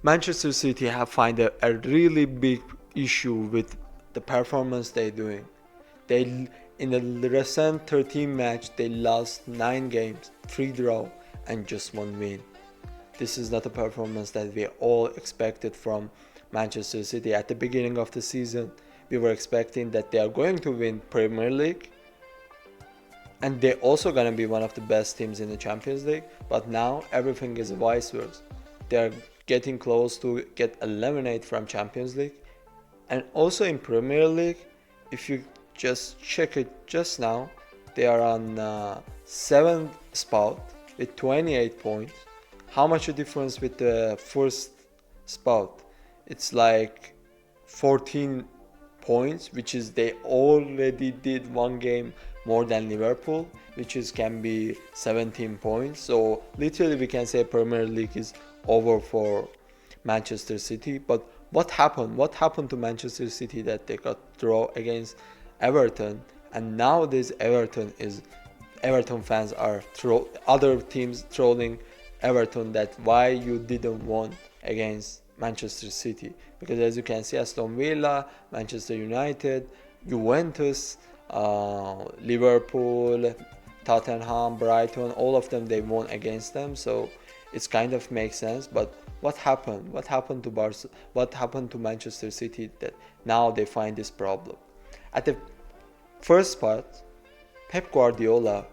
Manchester City have find a really big issue with the performance they're doing. They in the recent 13 match they lost 9 games, 3 draw and just 1 win. This is not a performance that we all expected from Manchester City. At the beginning of the season, we were expecting that they are going to win Premier League and they're also going to be one of the best teams in the Champions League, but now everything is vice versa. They're getting close to get eliminated from Champions League, and also in Premier League, if you just check it just now, they are on 7th spot with 28 points. How much a difference with the first spot? It's like 14 points, which is they already did one game more than Liverpool, which is can be 17 points. So literally we can say Premier League is over for Manchester City. But what happened? What happened to Manchester City that they got draw against Everton? And nowadays Everton fans are other teams trolling Everton that why you didn't won against Manchester City, because as you can see Aston Villa, Manchester United, Juventus, Liverpool, Tottenham, Brighton, all of them they won against them, so it's kind of makes sense. But what happened? What happened to What happened to Manchester City that now they find this problem? At the first part, Pep Guardiola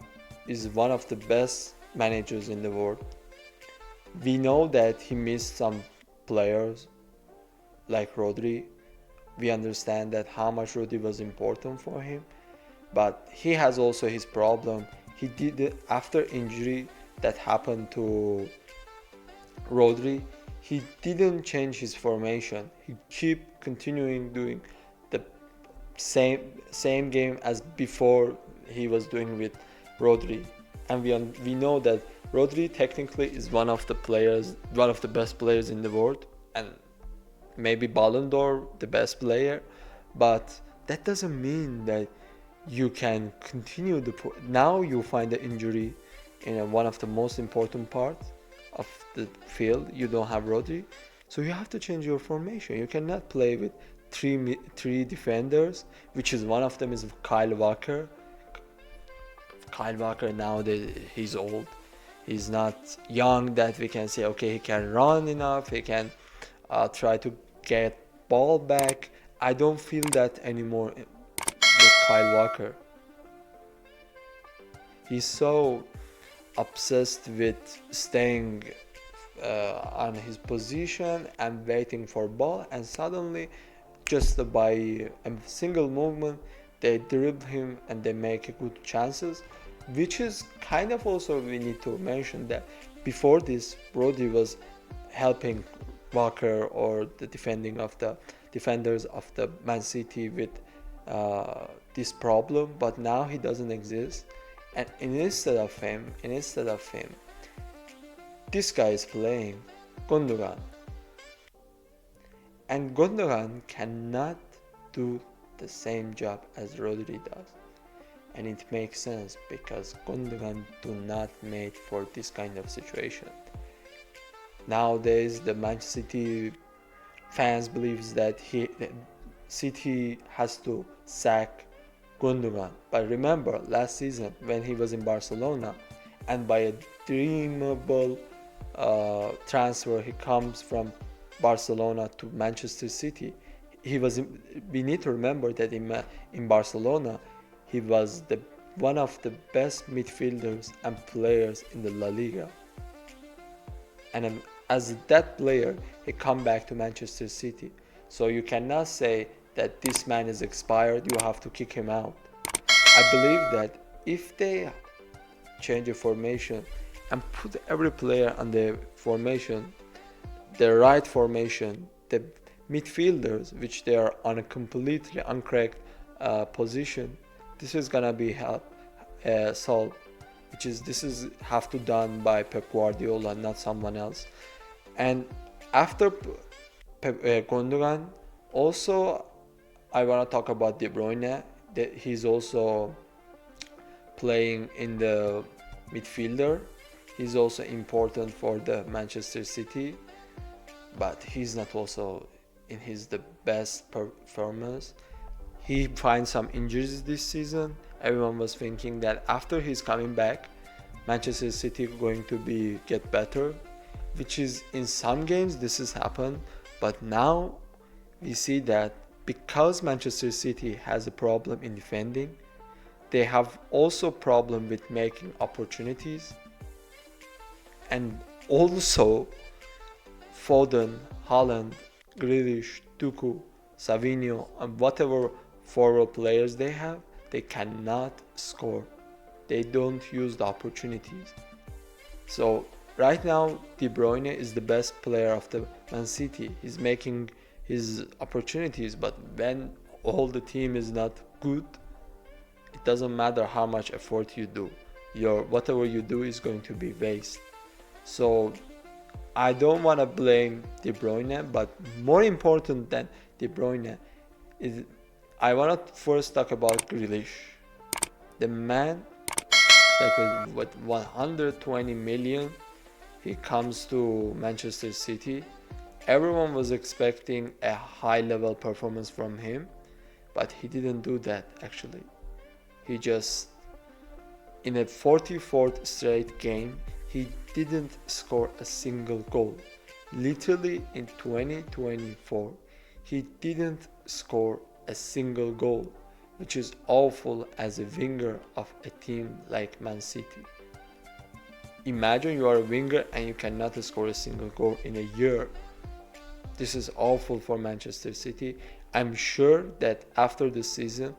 is one of the best managers in the world. We know that he missed some players like Rodri. We understand that how much Rodri was important for him, but he has also his problem. He did it after injury that happened to Rodri. He didn't change his formation. He keep continuing doing the same game as before he was doing with Rodri, and we know that Rodri technically is one of the best players in the world, and maybe Ballon d'Or the best player, but that doesn't mean that you can continue now you find the injury in one of the most important parts of the field. You don't have Rodri, so you have to change your formation. You cannot play with three defenders, which is one of them is Kyle Walker. Kyle Walker nowadays he's old. He's not young that we can say okay he can run enough. He can try to get ball back. I don't feel that anymore with Kyle Walker. He's so obsessed with staying on his position and waiting for ball, and suddenly just by a single movement they dribble him and they make good chances, which is kind of also we need to mention that before this Brody was helping Walker or the defending of the defenders of the Man City with this problem, but now he doesn't exist, and instead of him, this guy is playing Gundogan, and Gundogan cannot do the same job as Rodri does, and it makes sense because Gundogan do not made for this kind of situation. Nowadays, the Manchester City fans believes that City has to sack Gundogan. But remember, last season when he was in Barcelona, and by a dreamable transfer, he comes from Barcelona to Manchester City. We need to remember that in Barcelona, he was the one of the best midfielders and players in the La Liga. And as that player, he come back to Manchester City. So you cannot say that this man is expired, you have to kick him out. I believe that if they change the formation and put every player on the formation, the right formation, the midfielders, which they are on a completely incorrect position, this is gonna be solved. This is have to done by Pep Guardiola, not someone else. And after Gundogan, also I want to talk about De Bruyne. That he's also playing in the midfielder. He's also important for the Manchester City. but he's not also in his the best performance. He finds some injuries this season. Everyone was thinking that after he's coming back, Manchester City going to be get better, which is in some games this has happened, but now we see that because Manchester City has a problem in defending, they have also problem with making opportunities, and also Foden, Haaland, Grealish, Tuku, Savinho, and whatever forward players they have, they cannot score. They don't use the opportunities. So right now, De Bruyne is the best player of the Man City. He's making his opportunities, but when all the team is not good, it doesn't matter how much effort you do. Whatever you do is going to be waste. So I don't want to blame De Bruyne, but more important than De Bruyne is I want to first talk about Grealish, the man that with 120 million he comes to Manchester City. Everyone was expecting a high level performance from him, but he didn't do that actually. He just, in a 44th straight game, he didn't score a single goal. Literally in 2024, he didn't score a single goal, which is awful as a winger of a team like Man City. Imagine you are a winger and you cannot score a single goal in a year. This is awful for Manchester City. I'm sure that after the season,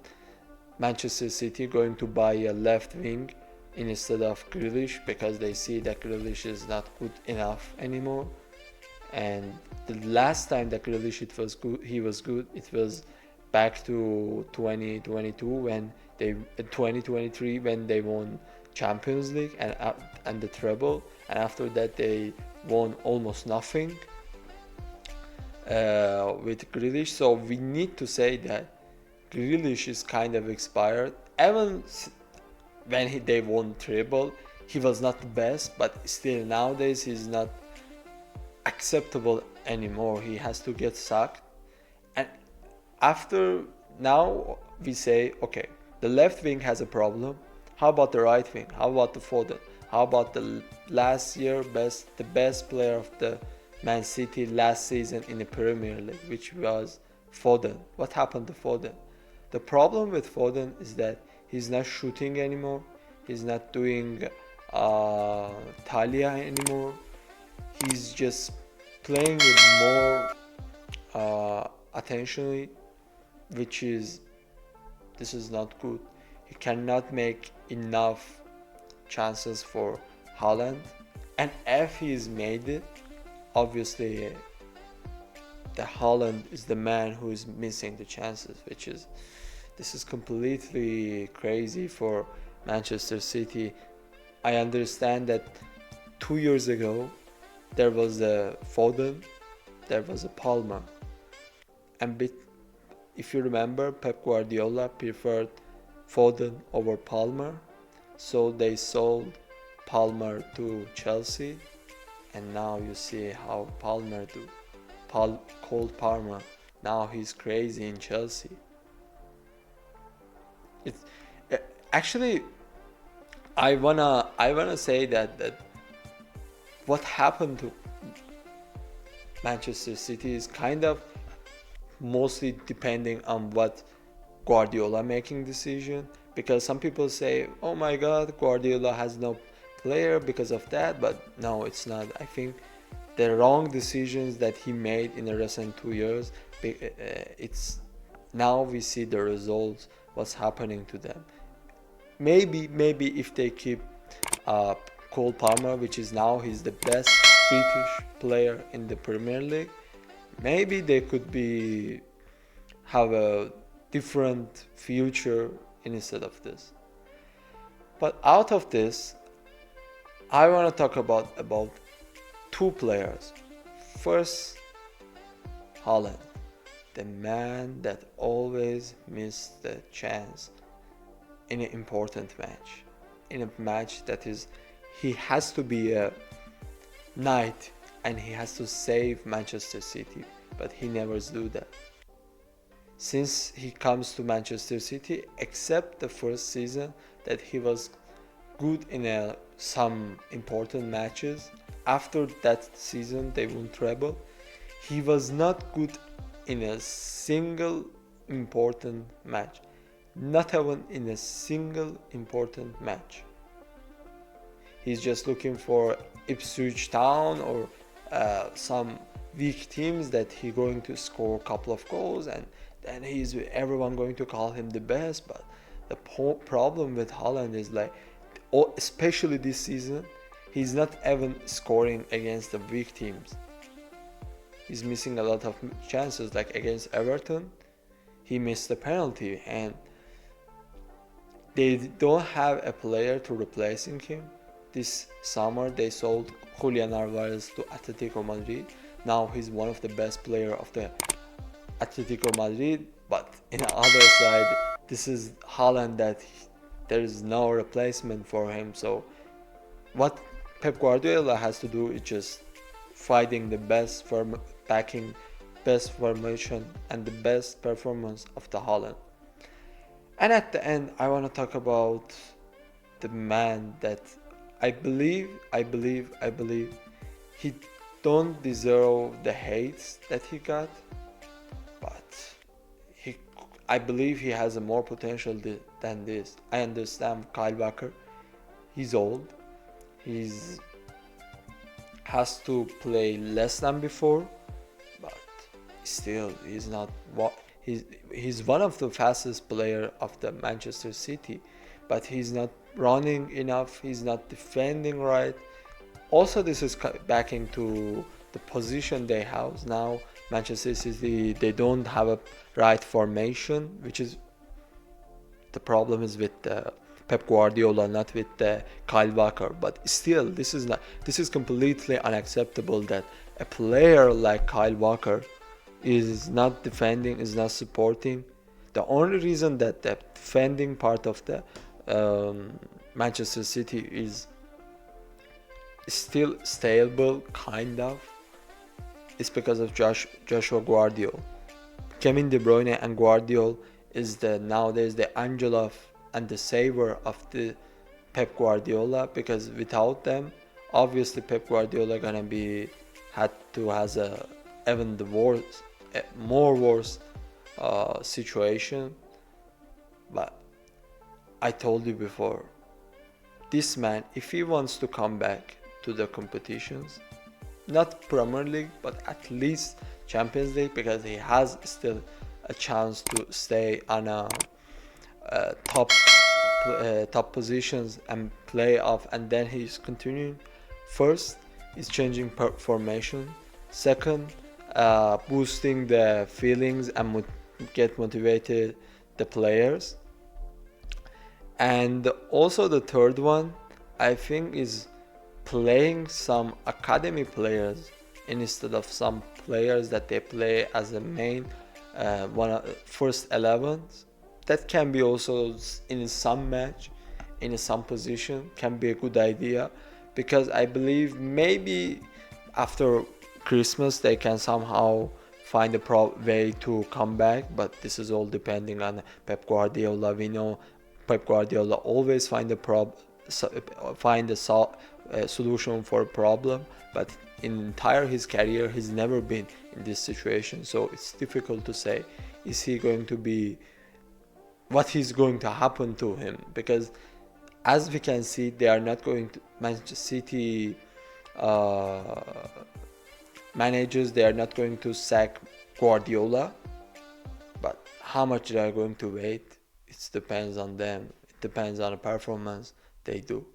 Manchester City going to buy a left wing instead of Grealish because they see that Grealish is not good enough anymore. And the last time that Grealish he was good, it was back to 2022 when 2023 when they won Champions League and the treble, and after that they won almost nothing with Grealish. So we need to say that Grealish is kind of expired. Even when they won treble, he was not the best, but still nowadays he's not acceptable anymore. He has to get sacked. And after now we say, okay, the left wing has a problem. How about the right wing? How about the Foden? How about the last year the best player of the Man City last season in the Premier League, which was Foden? What happened to Foden? The problem with Foden is that he's not shooting anymore. He's not doing Talia anymore. He's just playing with more attentionally, this is not good. He cannot make enough chances for Haaland, and if he's made it, obviously the Haaland is the man who is missing the chances, this is completely crazy for Manchester City. I understand that 2 years ago there was a Foden, there was a Palmer, and if you remember, Pep Guardiola preferred Foden over Palmer, so they sold Palmer to Chelsea, and now you see how Palmer do. Cole Palmer, now he's crazy in Chelsea. It's actually I wanna say that what happened to Manchester City is kind of mostly depending on what Guardiola making decision, because some people say, oh my god, Guardiola has no player because of that, but no, it's not. I think the wrong decisions that he made in the recent 2 years, it's now we see the results, what's happening to them. Maybe if they keep Cole Palmer, which is now he's the best British player in the Premier League, maybe they could have a different future instead of this. But out of this, I want to talk about two players. First, Haaland, the man that always missed the chance in an important match, in a match that is, he has to be a knight and he has to save Manchester City, but he never do that. Since he comes to Manchester City, except the first season that he was good in some important matches. After that season, they won treble. He was not good in a single important match. Not even in a single important match. He's just looking for Ipswich Town or some weak teams that he's going to score a couple of goals, and then he's everyone going to call him the best. But the problem with Haaland is like, especially this season, he's not even scoring against the weak teams. He's missing a lot of chances. Like against Everton, he missed a penalty, and they don't have a player to replacing him. This summer they sold Julian Alvarez to Atletico Madrid. Now he's one of the best players of the Atletico Madrid, but in the other side, this is Haaland that there is no replacement for him. So what Pep Guardiola has to do is just finding the best backing, best formation, and the best performance of the Haaland. And at the end, I want to talk about the man that I believe he don't deserve the hates that he got, but I believe he has a more potential than this. I understand Kyle Walker, he's old, he's has to play less than before, but still he's not what he's one of the fastest player of the Manchester City, but he's not running enough, he's not defending right. Also, this is backing to the position they have now. Manchester City, they don't have a right formation, which is the problem is with Pep Guardiola, not with Kyle Walker. But still, this is completely unacceptable that a player like Kyle Walker is not defending, is not supporting. The only reason that the defending part of the Manchester City is still stable, kind of, is because of Joshua Guardiola. Kevin De Bruyne and Guardiola is nowadays the angel of and the savior of the Pep Guardiola, because without them, obviously Pep Guardiola gonna had to has a even the worse, more worse situation. But I told you before, this man, if he wants to come back to the competitions, not Premier League, but at least Champions League, because he has still a chance to stay on a top positions and play off, and then he's continuing. First, he's changing formation. Second, boosting the feelings and get motivated the players. And also the third one, I think, is playing some academy players instead of some players that they play as a main first 11s. That can be also in some match, in some position, can be a good idea, because I believe maybe after Christmas they can somehow find a way to come back, but this is all depending on Pep Guardiola. We know Pep Guardiola always find a solution for a problem, but in entire his career he's never been in this situation. So it's difficult to say is he going to be what is going to happen to him, because as we can see, they are not going to Manchester City managers, they are not going to sack Guardiola, but how much they are going to wait, it depends on them. It depends on the performance they do.